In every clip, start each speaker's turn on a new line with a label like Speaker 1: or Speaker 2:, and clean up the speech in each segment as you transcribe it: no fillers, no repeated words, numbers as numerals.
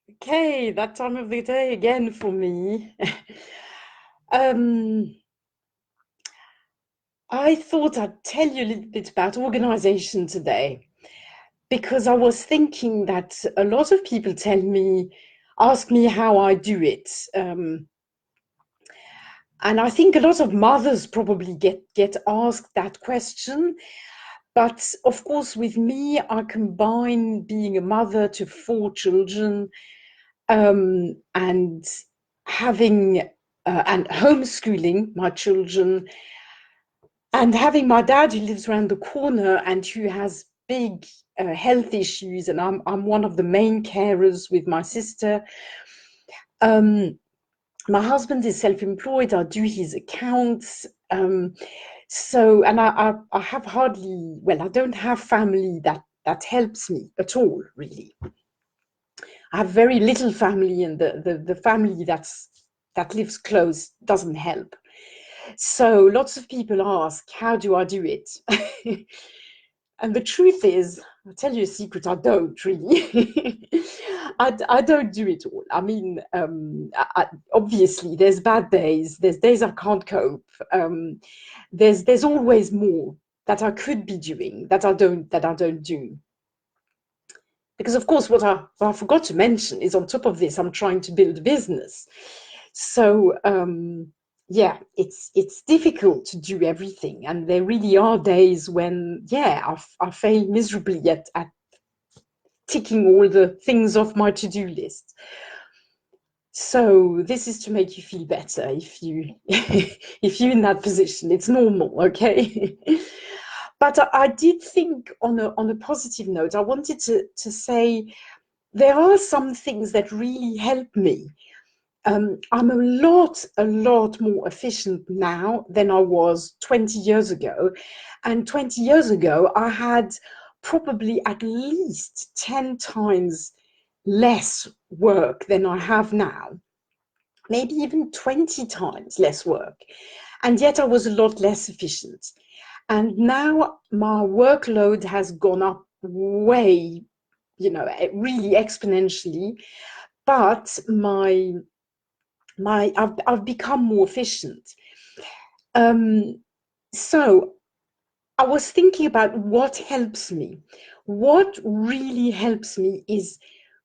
Speaker 1: Okay, that time of the day again for me. um, I thought I'd tell you a little bit about organization today because I was thinking that a lot of people ask me how I do it. And I think a lot of mothers probably get asked that question. But of course, with me, I combine being a mother to four children and having and homeschooling my children and having my dad who lives around the corner and who has big health issues, and I'm one of the main carers with my sister. Um, my husband is self-employed. I do his accounts. And I have hardly, well, I don't have family that helps me at all, really. I have very little family, and the family that lives close doesn't help. So lots of people ask, how do I do it? And the truth is, I'll tell you a secret, I don't really. I don't do it all. I mean, obviously, there's bad days, there's days I can't cope. There's always more that I could be doing that I don't do. Because of course, what I forgot to mention is on top of this, I'm trying to build a business. So yeah, it's difficult to do everything, and there really are days when I fail miserably at ticking all the things off my to-do list. So this is to make you feel better if you if you're in that position. It's normal, okay? But I did think on a positive note, I wanted to say there are some things that really help me. I'm a lot more efficient now than I was 20 years ago. And 20 years ago, I had probably at least 10 times less work than I have now, maybe even 20 times less work. And yet I was a lot less efficient. And now my workload has gone up way, really exponentially. But I've become more efficient. Um, so I was thinking about what helps me. What really helps me is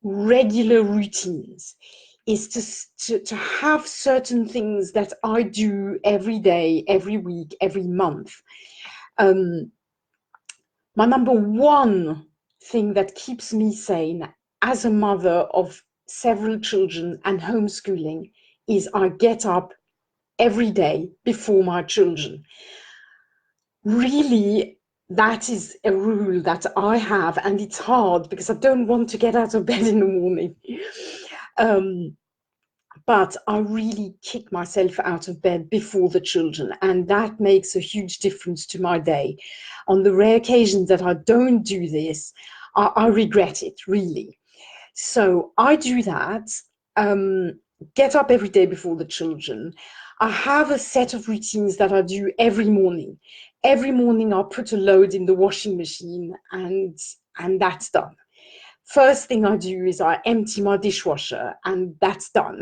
Speaker 1: regular routines, is to have certain things that I do every day, every week, every month. Um, my number one thing that keeps me sane as a mother of several children and homeschooling is I get up every day before my children. Really, that is a rule that I have, and it's hard because I don't want to get out of bed in the morning. Um, but I really kick myself out of bed before the children, and that makes a huge difference to my day. On the rare occasions that I don't do this, I regret it, really. So I do that, um, get up every day before the children. I have a set of routines that I do every morning. Every morning I put a load in the washing machine, and that's done. First thing I do is I empty my dishwasher, and that's done.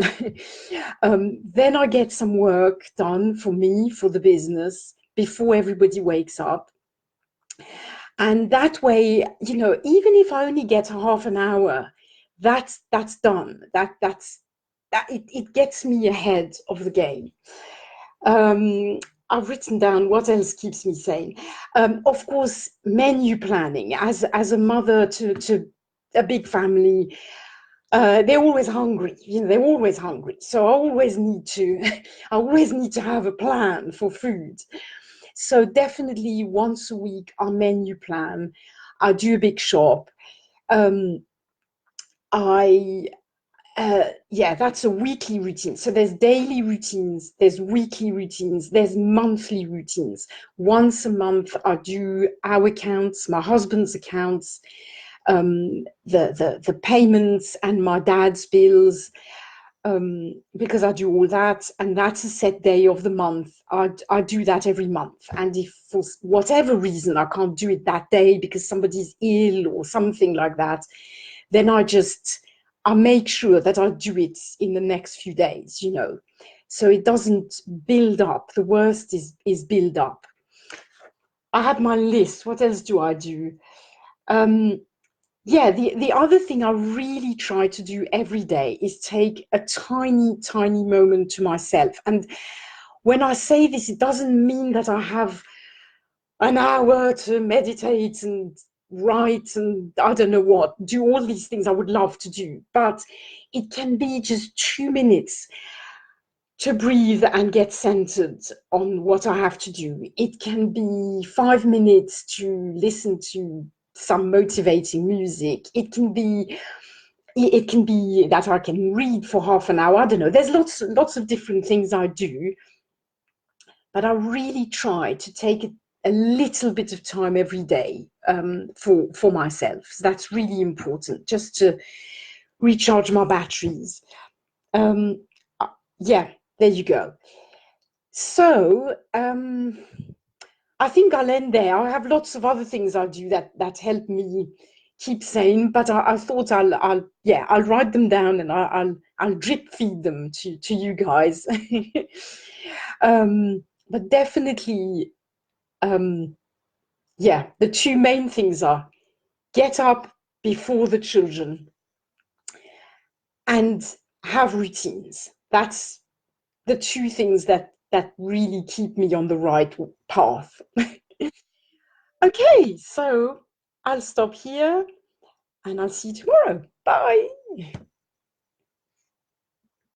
Speaker 1: Then I get some work done for me, for the business, before everybody wakes up. And that way, even if I only get a half an hour, that's done. It gets me ahead of the game. I've written down what else keeps me sane. Of course, menu planning. As a mother to a big family, they're always hungry. They're always hungry. So I always need to, I always need to have a plan for food. So definitely once a week, I menu plan. I do a big shop. Um, I yeah, that's a weekly routine. So there's daily routines, there's weekly routines, there's monthly routines. Once a month, I do our accounts, my husband's accounts, the payments, and my dad's bills, because I do all that, and that's a set day of the month. I do that every month. And if for whatever reason I can't do it that day because somebody's ill or something like that, then I make sure that I do it in the next few days, so it doesn't build up. The worst is build up. I have my list. What else do I do? Um, yeah, the other thing I really try to do every day is take a tiny, tiny moment to myself. And when I say this, it doesn't mean that I have an hour to meditate and write and I don't know what, do all these things I would love to do. But it can be just 2 minutes to breathe and get centered on what I have to do. It can be 5 minutes to listen to some motivating music. It can be that I can read for half an hour. I don't know. There's lots of different things I do, but I really try to take a little bit of time every day for myself. So that's really important, just to recharge my batteries. Um, yeah, there you go. So I think I'll end there. I have lots of other things I do that help me keep sane, but I thought I'll write them down and I'll drip feed them to you guys. But definitely, um, yeah, the two main things are get up before the children and have routines. That's the two things that really keep me on the right path. Okay, so I'll stop here and I'll see you tomorrow. Bye.